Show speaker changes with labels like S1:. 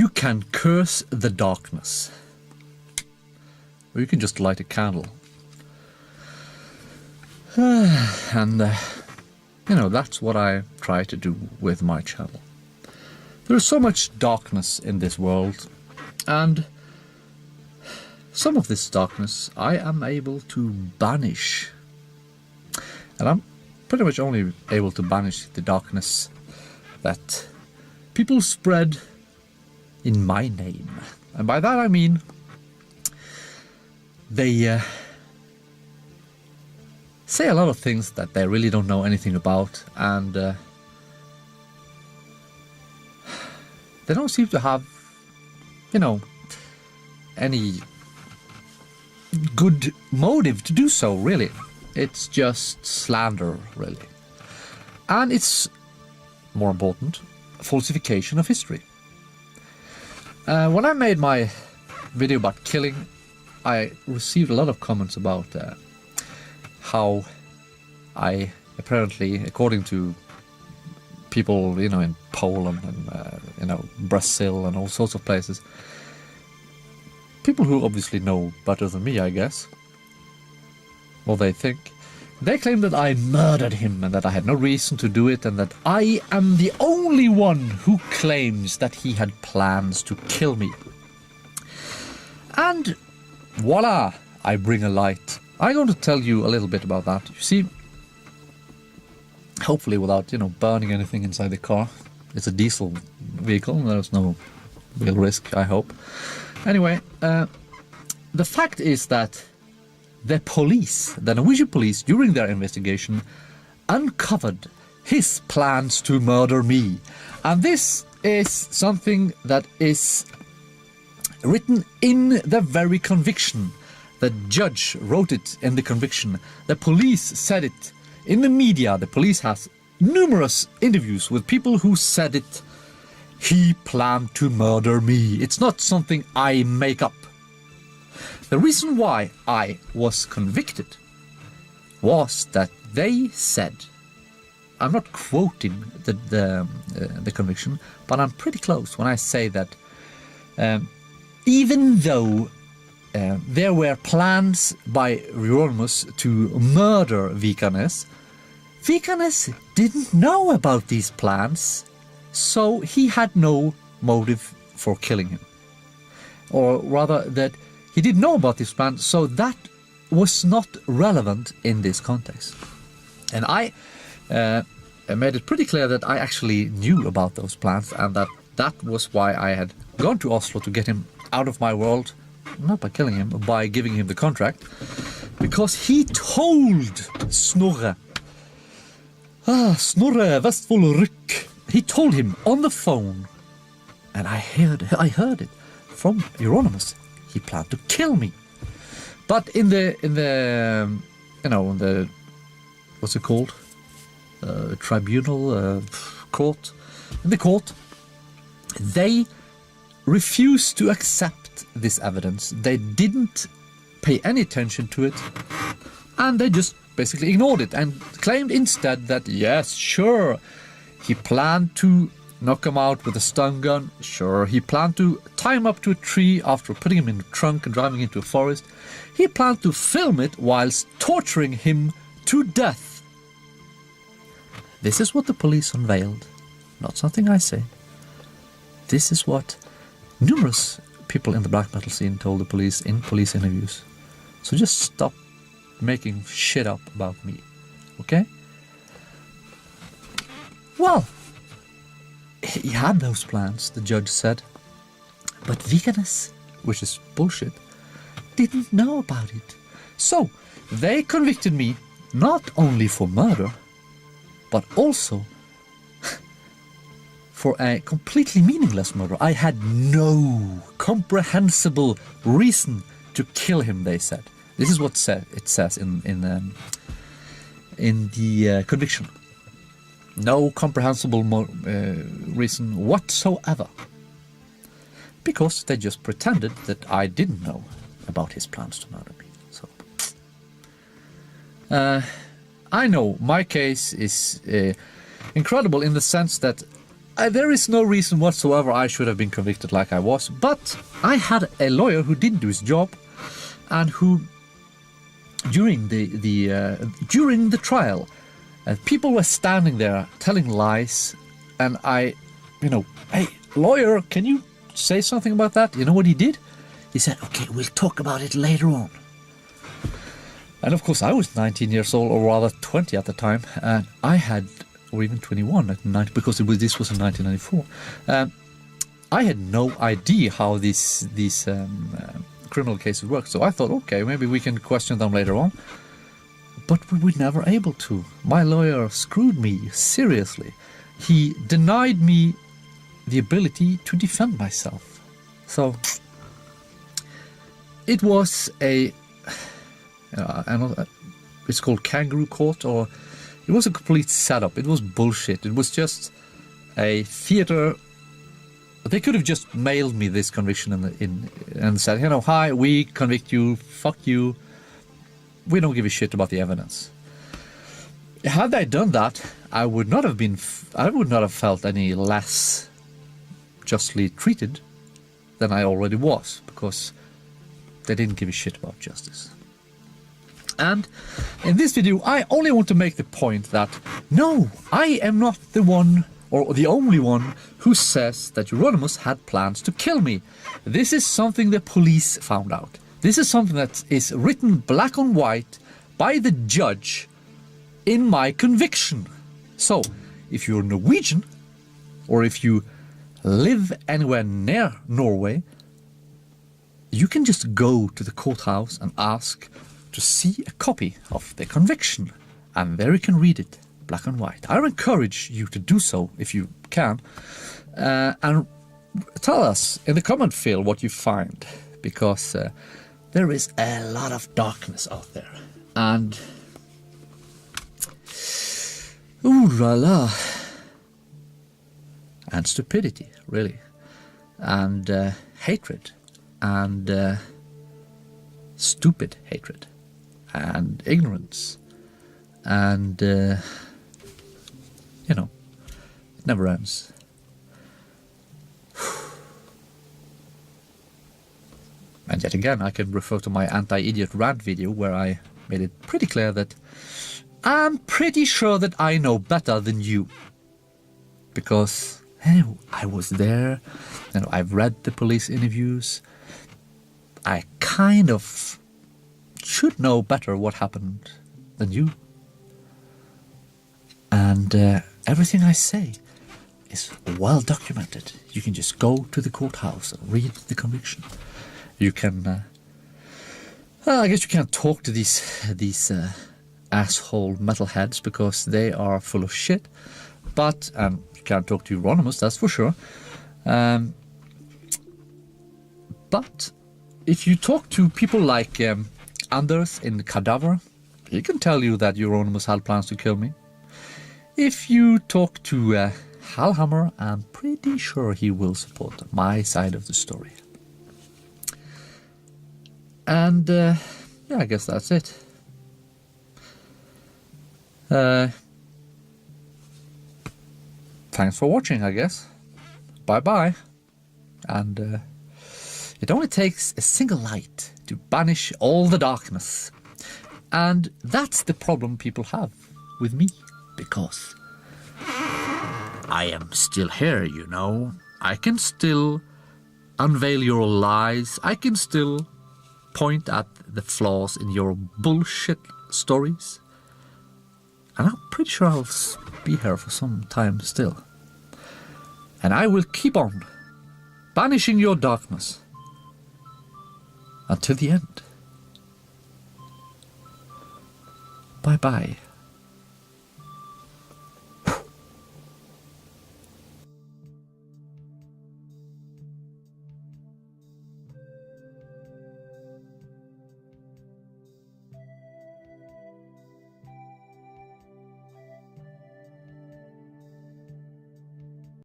S1: You can curse the darkness. Or you can just light a candle. And, you know, that's what I try to do with my channel. There is so much darkness in this world, and some of this darkness I am able to banish. And I'm pretty much only able to banish the darkness that people spread in my name. And by that I mean they say a lot of things that they really don't know anything about, and they don't seem to have, you know, any good motive to do so, really. It's just slander, really. And it's, more important, falsification of history. When I made my video about killing, I received a lot of comments about how I apparently, according to people, you know, in Poland and, you know, Brazil and all sorts of places, people who obviously know better than me, I guess, or they think, they claim that I murdered him and that I had no reason to do it, and that I am the only one who claims that he had plans to kill me. And voila, I bring a light. I'm going to tell you a little bit about that. You see, hopefully without, you know, burning anything inside the car. It's a diesel vehicle, there's no real risk, I hope. Anyway, the fact is that the police, the Norwegian police, during their investigation, uncovered his plans to murder me. And this is something that is written in the very conviction. The judge wrote it in the conviction. The police said it in the media. The police has numerous interviews with people who said it. He planned to murder me. It's not something I make up. The reason why I was convicted was that they said, I'm not quoting the conviction, but I'm pretty close when I say that even though there were plans by Euronymous to murder Vikernes, Vikernes didn't know about these plans, so he had no motive for killing him. Or rather, that he didn't know about this plan, so that was not relevant in this context. And I made it pretty clear that I actually knew about those plans, and that was why I had gone to Oslo to get him out of my world, not by killing him, but by giving him the contract, because he told Snorre Vestfold Rykk, he told him on the phone, and I heard it from Euronymous. He planned to kill me. But in the you know, in the, what's it called? Tribunal, court. In the court, they refused to accept this evidence. They didn't pay any attention to it, and they just basically ignored it and claimed instead that, yes, sure, he planned to knock him out with a stun gun. Sure, he planned to tie him up to a tree after putting him in the trunk and driving into a forest. He planned to film it whilst torturing him to death. This is what the police unveiled, not something I say. This is what numerous people in the black metal scene told the police in police interviews. So just stop making shit up about me, okay? Well, he had those plans, the judge said, but Vikernes, which is bullshit, didn't know about it. So they convicted me not only for murder, but also for a completely meaningless murder. I had no comprehensible reason to kill him, they said. This is what it says in the conviction. No comprehensible reason whatsoever. Because they just pretended that I didn't know about his plans to murder me. So, I know my case is incredible in the sense that there is no reason whatsoever I should have been convicted like I was, but I had a lawyer who didn't do his job, and who, during the trial, people were standing there telling lies, and I, hey, lawyer, can you say something about that? You know what he did? He said, okay, we'll talk about it later on. And of course, I was 19 years old, or rather 20 at the time, and I had, or even 21 at 19, because this was in 1994. I had no idea how these criminal cases work, so I thought, okay, maybe we can question them later on. But we were never able to. My lawyer screwed me, seriously. He denied me the ability to defend myself. So it was it's called kangaroo court, or it was a complete setup. It was bullshit. It was just a theater. They could have just mailed me this conviction and said, hi, we convict you, fuck you. We don't give a shit about the evidence. Had they done that, I would not have felt any less justly treated than I already was, because they didn't give a shit about justice. And in this video, I only want to make the point that, no, I am not the one, or the only one, who says that Euronymous had plans to kill me. This is something the police found out. This is something that is written black on white by the judge in my conviction. So, if you're Norwegian, or if you live anywhere near Norway, you can just go to the courthouse and ask to see a copy of the conviction, and there you can read it black and white. I encourage you to do so if you can, and tell us in the comment field what you find, because there is a lot of darkness out there, and ooh la la, and stupidity, really, and hatred, and stupid hatred, and ignorance, and it never ends. And yet again, I can refer to my anti-idiot rant video, where I made it pretty clear that I'm pretty sure that I know better than you, because I was there, I've read the police interviews. I kind of should know better what happened than you. And everything I say is well documented. You can just go to the courthouse and read the conviction. You can, I guess you can't talk to these asshole metalheads, because they are full of shit. But you can't talk to Euronymous, that's for sure. But if you talk to people like Anders in Cadaver, he can tell you that Euronymous had plans to kill me. If you talk to Hallhammer, I'm pretty sure he will support my side of the story. And yeah, I guess that's it. Thanks for watching, I guess. Bye-bye. And it only takes a single light to banish all the darkness. And that's the problem people have with me, because I am still here, I can still unveil your lies. I can still point at the flaws in your bullshit stories. And I'm pretty sure I'll be here for some time still. And I will keep on banishing your darkness until the end. Bye-bye.